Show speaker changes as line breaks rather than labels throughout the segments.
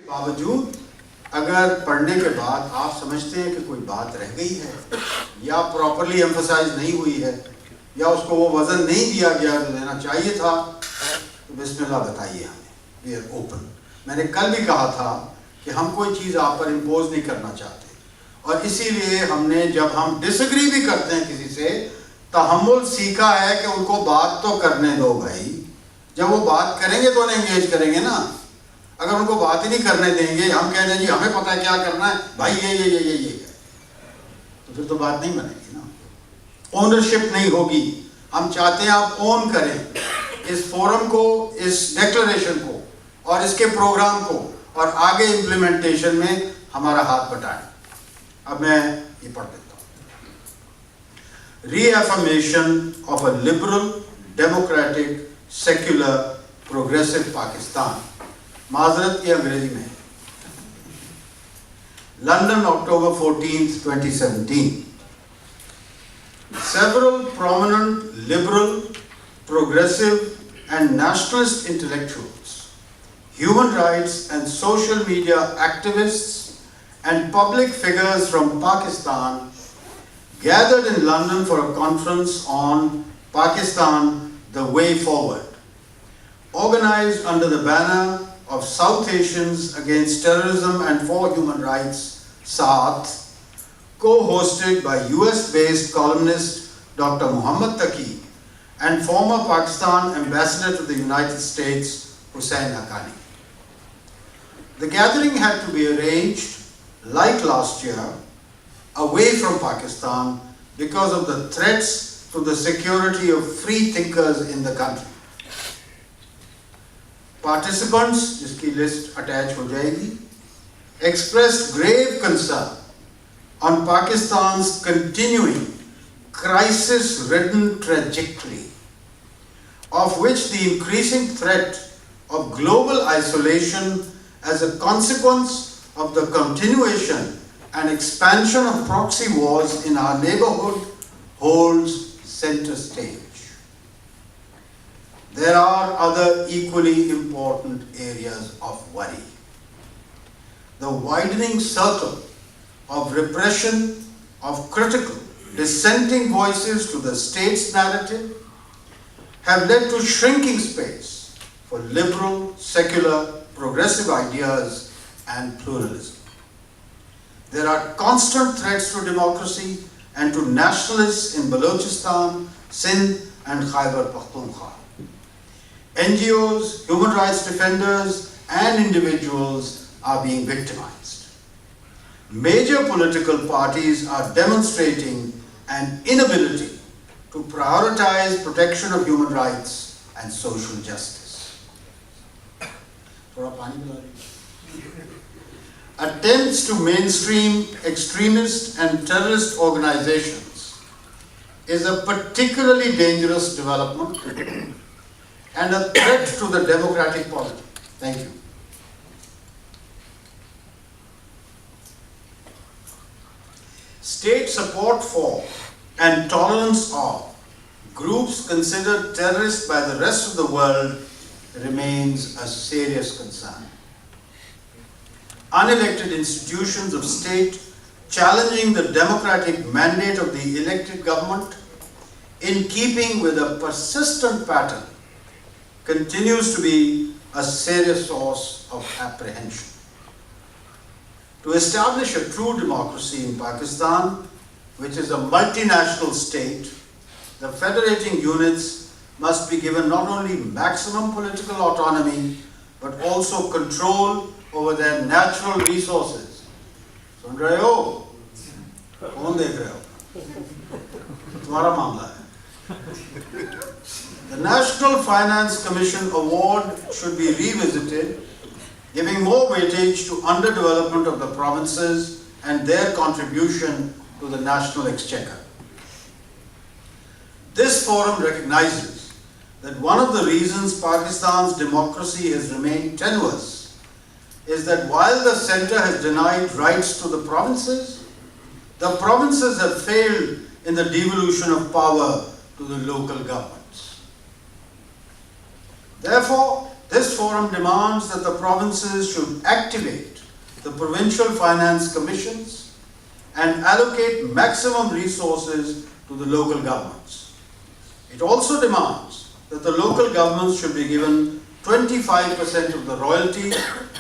बावजूद अगर पढ़ने के बाद आप समझते हैं कि कोई बात रह गई है या प्रॉपरली एम्फसाइज नहीं हुई है या उसको वो वजन नहीं दिया गया जो देना चाहिए था, तो बिस्मिल्लाह बताइए हमें, वी आर ओपन। मैंने कल भी कहा था कि हम कोई चीज़ आप पर इम्पोज नहीं करना चाहते, और इसीलिए हमने, जब हम डिसएग्री भी करते हैं किसी से, तहम्मुल सीखा है कि उनको बात तो करने दो भाई। जब वो बात करेंगे तो उन्हें एंगेज करेंगे ना। अगर उनको बात ही नहीं करने देंगे, हम कह दें जी हमें पता है क्या करना है भाई, ये तो फिर तो बात नहीं बनेगी ना, ओनरशिप नहीं होगी। हम चाहते हैं आप ओन करें इस फोरम को, इस डिक्लेरेशन को और इसके प्रोग्राम को, और आगे इम्प्लीमेंटेशन में हमारा हाथ बटाएं। अब मैं ये पढ़ देता हूँ। Reaffirmation of a liberal, democratic, secular, progressive Pakistan. माजरत की अंग्रेजी में। London, October 14th, 2017. Several prominent liberal, progressive and nationalist intellectuals, human rights and social media activists and public figures from Pakistan gathered in London for a conference on Pakistan, the Way Forward, organized under the banner of South Asians Against Terrorism and for Human Rights, Saath, co-hosted by US-based columnist Dr. Muhammad Taqi and former Pakistan ambassador to the United States, Hussain Haqqani. The gathering had to be arranged, like last year, away from Pakistan because of the threats to the security of free thinkers in the country. Participants, जिसकी list attach हो जाएगी, expressed grave concern on Pakistan's continuing crisis-ridden trajectory, of which the increasing threat of global isolation as a consequence of the continuation and expansion of proxy wars in our neighborhood holds center stage. There are other equally important areas of worry. The widening circle of repression of critical, dissenting voices to the state's narrative have led to shrinking space for liberal, secular, progressive ideas and pluralism. There are constant threats to democracy and to nationalists in Balochistan, Sindh and Khyber Pakhtunkhwa. NGOs, human rights defenders and individuals are being victimized. Major political parties are demonstrating an inability to prioritize protection of human rights and social justice. Attempts to mainstream extremist and terrorist organizations is a particularly dangerous development and a threat to the democratic polity. Thank you. State support for and tolerance of groups considered terrorist by the rest of the world remains a serious concern. Unelected institutions of state challenging the democratic mandate of the elected government, in keeping with a persistent pattern, continues to be a serious source of apprehension. To establish a true democracy in Pakistan, which is a multinational state, the federating units must be given not only maximum political autonomy, but also control over their natural resources. सुन रहे हो? कौन देख रहे हो? तुम्हारा मामला है. The National Finance Commission award should be revisited, giving more weightage to underdevelopment of the provinces and their contribution to the national exchequer. This forum recognizes that one of the reasons Pakistan's democracy has remained tenuous is that while the center has denied rights to the provinces have failed in the devolution of power to the local governments. Therefore, This forum demands that the provinces should activate the provincial finance commissions and allocate maximum resources to the local governments. It also demands that the local governments should be given 25% of the royalty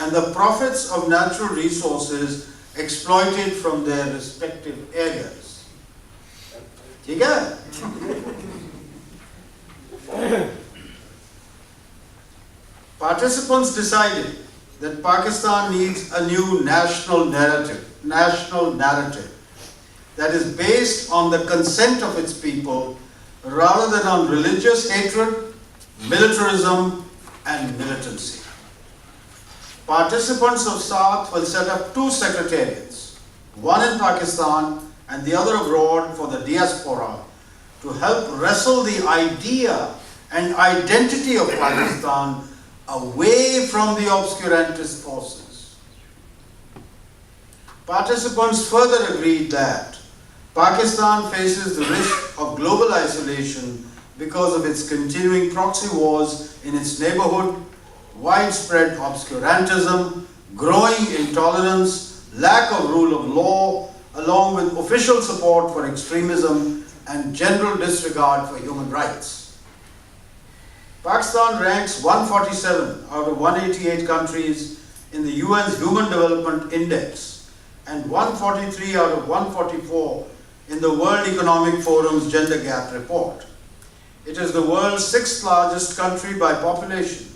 and the profits of natural resources exploited from their respective areas. ठीक है? Participants decided that Pakistan needs a new national narrative that is based on the consent of its people rather than on religious hatred, militarism, and militancy. Participants of Saath will set up two secretariats, one in Pakistan and the other abroad for the diaspora, to help wrestle the idea and identity of Pakistan away from the obscurantist forces. Participants further agreed that Pakistan faces the risk of global isolation because of its continuing proxy wars in its neighborhood, widespread obscurantism, growing intolerance, lack of rule of law, along with official support for extremism and general disregard for human rights. Pakistan ranks 147 out of 188 countries in the UN's Human Development Index and 143 out of 144 in the World Economic Forum's Gender Gap Report. It is the world's sixth largest country by population,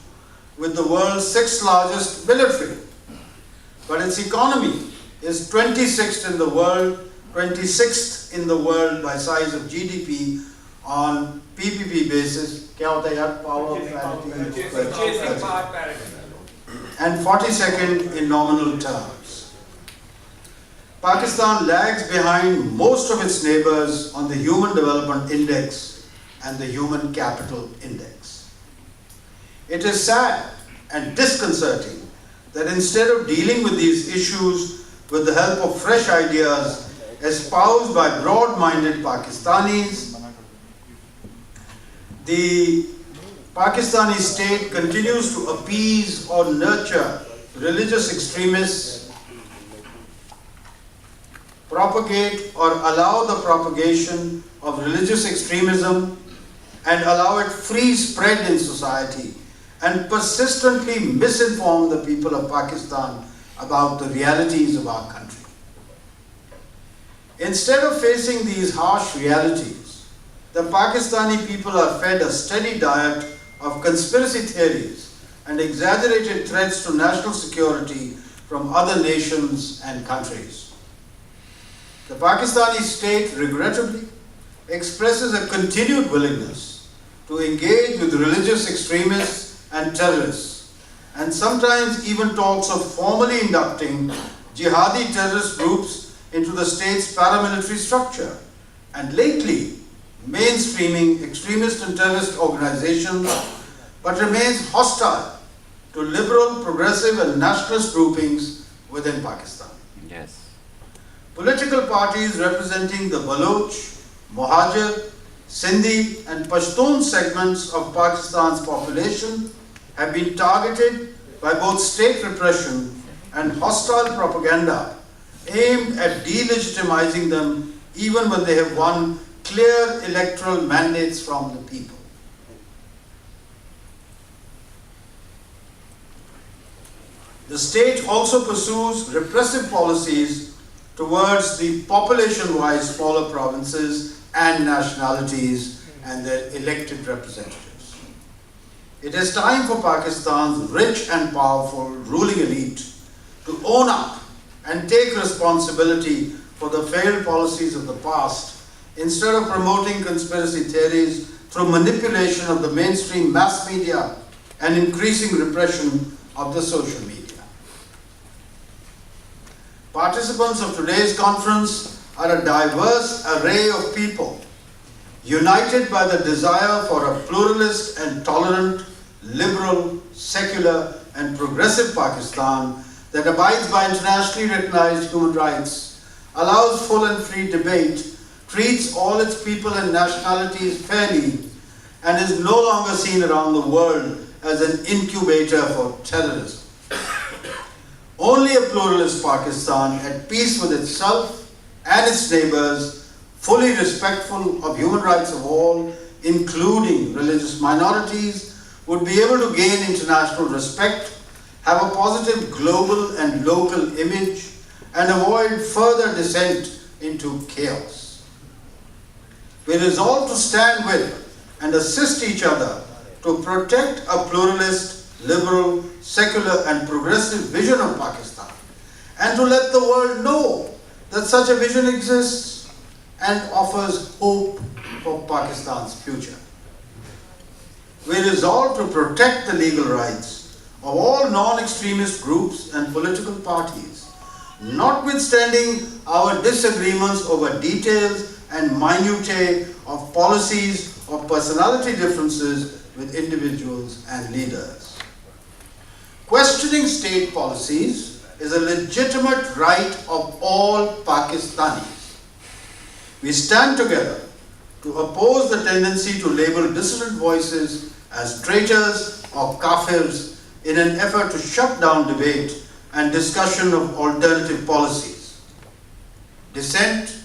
with the world's sixth largest military. But its economy is 26th in the world by size of GDP on PPP basis. क्या होता है यार? Power parity. And 42nd in nominal terms. Pakistan lags behind most of its neighbors on the Human Development Index and the Human Capital Index. It is sad and disconcerting that instead of dealing with these issues with the help of fresh ideas espoused by broad-minded Pakistanis, the Pakistani state continues to appease or nurture religious extremists, propagate or allow the propagation of religious extremism, and allow it free spread in society, and persistently misinform the people of Pakistan about the realities of our country. Instead of facing these harsh realities, the Pakistani people are fed a steady diet of conspiracy theories and exaggerated threats to national security from other nations and countries. The Pakistani state regrettably expresses a continued willingness to engage with religious extremists and terrorists, and sometimes even talks of formally inducting jihadi terrorist groups into the state's paramilitary structure, and lately mainstreaming extremist and terrorist organizations, but remains hostile to liberal, progressive and nationalist groupings within Pakistan.
Yes.
Political parties representing the Baloch, Mohajir, Sindhi and Pashtun segments of Pakistan's population have been targeted by both state repression and hostile propaganda aimed at delegitimizing them even when they have won clear electoral mandates from the people. The state also pursues repressive policies towards the population-wise smaller provinces and nationalities and their elected representatives. It is time for Pakistan's rich and powerful ruling elite to own up and take responsibility for the failed policies of the past, instead of promoting conspiracy theories through manipulation of the mainstream mass media and increasing repression of the social media. Participants of today's conference are a diverse array of people, united by the desire for a pluralist and tolerant, liberal, secular and progressive Pakistan that abides by internationally recognized human rights, allows full and free debate, treats all its people and nationalities fairly, and is no longer seen around the world as an incubator for terrorism. Only a pluralist Pakistan at peace with itself and its neighbors, fully respectful of human rights of all, including religious minorities, would be able to gain international respect, have a positive global and local image, and avoid further descent into chaos. We resolve to stand with and assist each other to protect a pluralist, liberal, secular and progressive vision of Pakistan, and to let the world know that such a vision exists and offers hope for Pakistan's future. We resolve to protect the legal rights of all non-extremist groups and political parties, notwithstanding our disagreements over details and minutiae of policies or personality differences with individuals and leaders. Questioning state policies is a legitimate right of all Pakistanis. We stand together to oppose the tendency to label dissident voices as traitors or kafirs in an effort to shut down debate and discussion of alternative policies. Dissent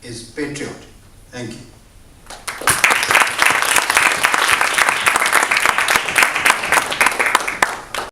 is patriotic. Thank you.